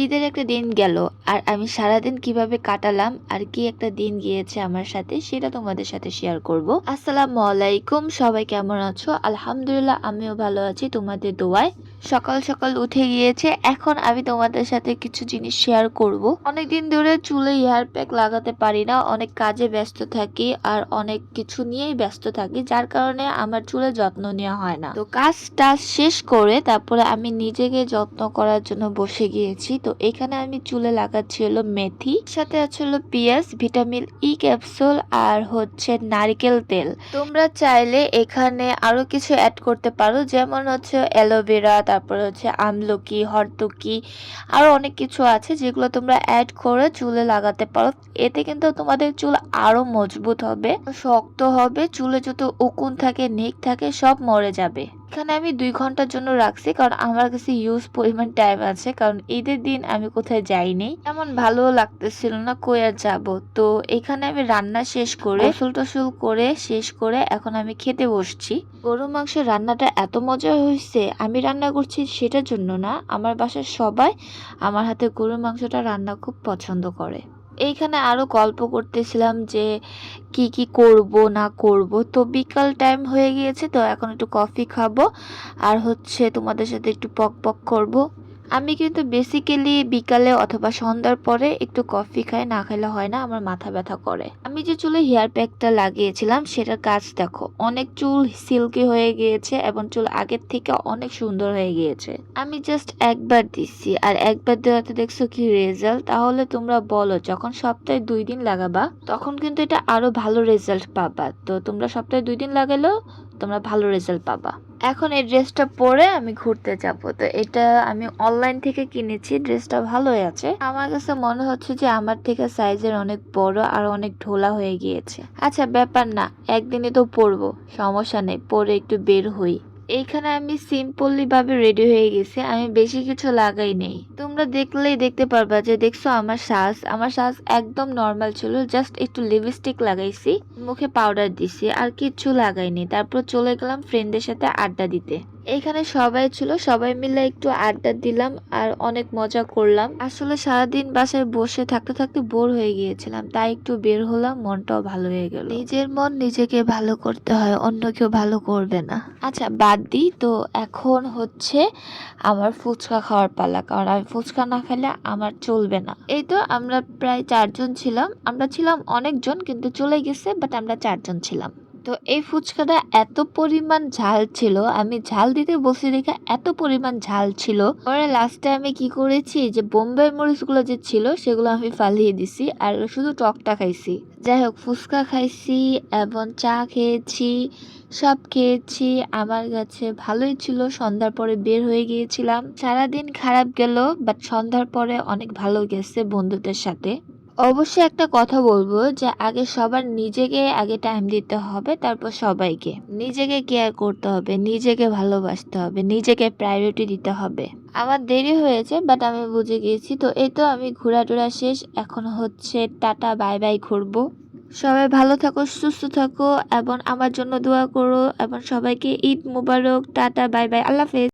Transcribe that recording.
ঈদের একটা দিন গেল আর আমি সারাদিন কিভাবে কাটালাম আর কি একটা দিন গিয়েছে আমার সাথে সেটা তোমাদের সাথে শেয়ার করব। আসসালামু আলাইকুম, সবাই কেমন আছো? আলহামদুলিল্লাহ, আমিও ভালো আছি তোমাদের দোয়ায়। সকাল সকাল উঠে গিয়েছে, এখন আমি তোমাদের সাথে কিছু জিনিস শেয়ার করব। অনেকদিন ধরে চুলে হেয়ার প্যাক লাগাতে পারি না, অনেক কাজে ব্যস্ত থাকি আর অনেক কিছু নিয়েই ব্যস্ত থাকি, যার কারণে আমার চুলে যত্ন নেওয়া হয় না। তো কাজ টাজ শেষ করে তারপরে আমি নিজেকে যত্ন করার জন্য বসে গিয়েছি। তো এখানে আমি চুলে লাগাচ্ছি হলো মেথি, সাথে আছে হলো পিঁয়াজ, ভিটামিন ই ক্যাপসুল আর হচ্ছে নারকেল তেল। তোমরা চাইলে এখানে আরো কিছু অ্যাড করতে পারো, যেমন হচ্ছে অ্যালোভেরা, তারপরে হচ্ছে আমলকি, হরতকি, আরো অনেক কিছু আছে যেগুলো তোমরা অ্যাড করে চুলে লাগাতে পারো। এতে কিন্তু তোমাদের চুল আরো মজবুত হবে, শক্ত হবে, চুলে যত উকুন থাকে, নিক থাকে, সব মরে যাবে। এখানে আমি 2 ঘন্টার জন্য রাখছি, কারণ আমার কাছে ইউজ পরিমাণ টাইম আছে, কারণ ঈদের দিন আমি কোথায় যাইনি, এমন ভালো লাগতেছিল না, কই আর যাবো। তো এখানে আমি রান্না শেষ করে, গোসল টোসল করে শেষ করে এখন আমি খেতে বসছি। গরু মাংস রান্নাটা এত মজা হয়েছে, আমি রান্না করছি সেটার জন্য না, আমার বাসার সবাই আমার হাতে গরুর মাংসটা রান্না খুব পছন্দ করে। এইখানে আরো গল্প করতেছিলাম যে কি কি করব না করব। তো বিকাল টাইম হয়ে গিয়েছে, তো এখন একটু কফি খাবো আর হচ্ছে তোমাদের সাথে একটু পক পক করব। আমি কিন্তু বেসিক্যালি বিকালে অথবা সন্ধ্যার পরে একটু কফি খাই, না খেলে হয় না, আমার মাথা ব্যথা করে। আমি যে চুলে হেয়ার প্যাকটা লাগিয়েছিলাম সেটার কাজ দেখো, অনেক চুল সিল্কি হয়ে গিয়েছে এবং চুল আগের থেকে অনেক সুন্দর হয়ে গিয়েছে। আমি জাস্ট একবার দিচ্ছি আর একবার দেওয়াতে দেখছো কি রেজাল্ট। তাহলে তোমরা বলো, যখন সপ্তাহে 2 দিন লাগাবা তখন কিন্তু এটা আরো ভালো রেজাল্ট পাবা। তো তোমরা সপ্তাহে 2 দিন লাগালেও তোমরা ভালো রেজাল্ট পাবা। এখন এই ড্রেসটা পরে আমি ঘুরতে যাব। তো এটা আমি অনলাইন থেকে কিনেছি, ড্রেসটা ভালোই আছে। আমার কাছে মনে হচ্ছে যে আমার থেকে সাইজের অনেক বড় আর অনেক ঢোলা হয়ে গিয়েছে। আচ্ছা, ব্যাপার না, একদিনই তো পরবো, সমস্যা নেই, পরে একটু বের হই। এইখানে আমি সিম্পলি ভাবে রেডি হয়ে গেছি, আমি বেশি কিছু লাগাই নেই। তোমরা দেখলেই দেখতে পারবা যে দেখছো আমার সাজ একদম নর্মাল ছিল, জাস্ট একটু লিপস্টিক লাগাইছি, মুখে পাউডার দিছি, আর কিচ্ছু লাগাইনি। তারপর চলে গেলাম ফ্রেন্ডদের সাথে আড্ডা দিতে। এখানে সবাই ছিল, সবাই মিলে একটু আড্ডা দিলাম আর অনেক মজা করলাম। আসলে সারাদিন বাসায় বসে থাকতে থাকতে বোর হয়ে গিয়েছিলাম, তাই একটু বের হলাম, মনটাও ভালো হয়ে গেল। নিজের মন নিজেকে ভালো করতে হয়, অন্য কেউ ভালো করবে না। আচ্ছা, বাদ দিই। তো এখন হচ্ছে আমার ফুচকা খাওয়ার পালা, কারণ আমি ফুচকা না খেলে আমার চলবে না। এই তো আমরা প্রায় 4 জন ছিলাম, আমরা ছিলাম অনেকজন কিন্তু চলে গেছে, বাট আমরা 4 জন ছিলাম। তো এই ফুচকাটা এত পরিমাণ ঝাল ছিল, আমি ঝাল দিতে বসে দেখে এত পরিমাণ ঝাল ছিল। পরে লাস্টে আমি কি করেছি, যে বোম্বাই মরিচগুলো যে ছিল সেগুলো আমি ফালিয়ে দিছি আর শুধু টকটা খাইছি। যাই হোক, ফুচকা খাইছি এবং চা খেয়েছি, সব খেয়েছি। আমার কাছে ভালোই ছিল। সন্ধ্যার পরে বের হয়ে গিয়েছিলাম, সারাদিন খারাপ গেল, বাট সন্ধ্যার পরে অনেক ভালো গেছে বন্ধুদের সাথে। অবশ্যই একটা কথা বলবো, যে আগে সবার নিজেকে আগে টাইম দিতে হবে, তারপর সবাইকে। নিজেকে কেয়ার করতে হবে, নিজেকে ভালোবাসতে হবে, নিজেকে প্রায়োরিটি দিতে হবে। আমার দেরি হয়েছে, বাট আমি বুঝে গিয়েছি। তো এই তো আমি ঘোরাটোরা শেষ, এখন হচ্ছে টাটা বাই বাই ঘুরবো। সবাই ভালো থাকো, সুস্থ থাকো এবং আমার জন্য দোয়া করো, এবং সবাইকে ঈদ মুবারক, টাটা বাই বাই, আল্লাহ হাফেজ।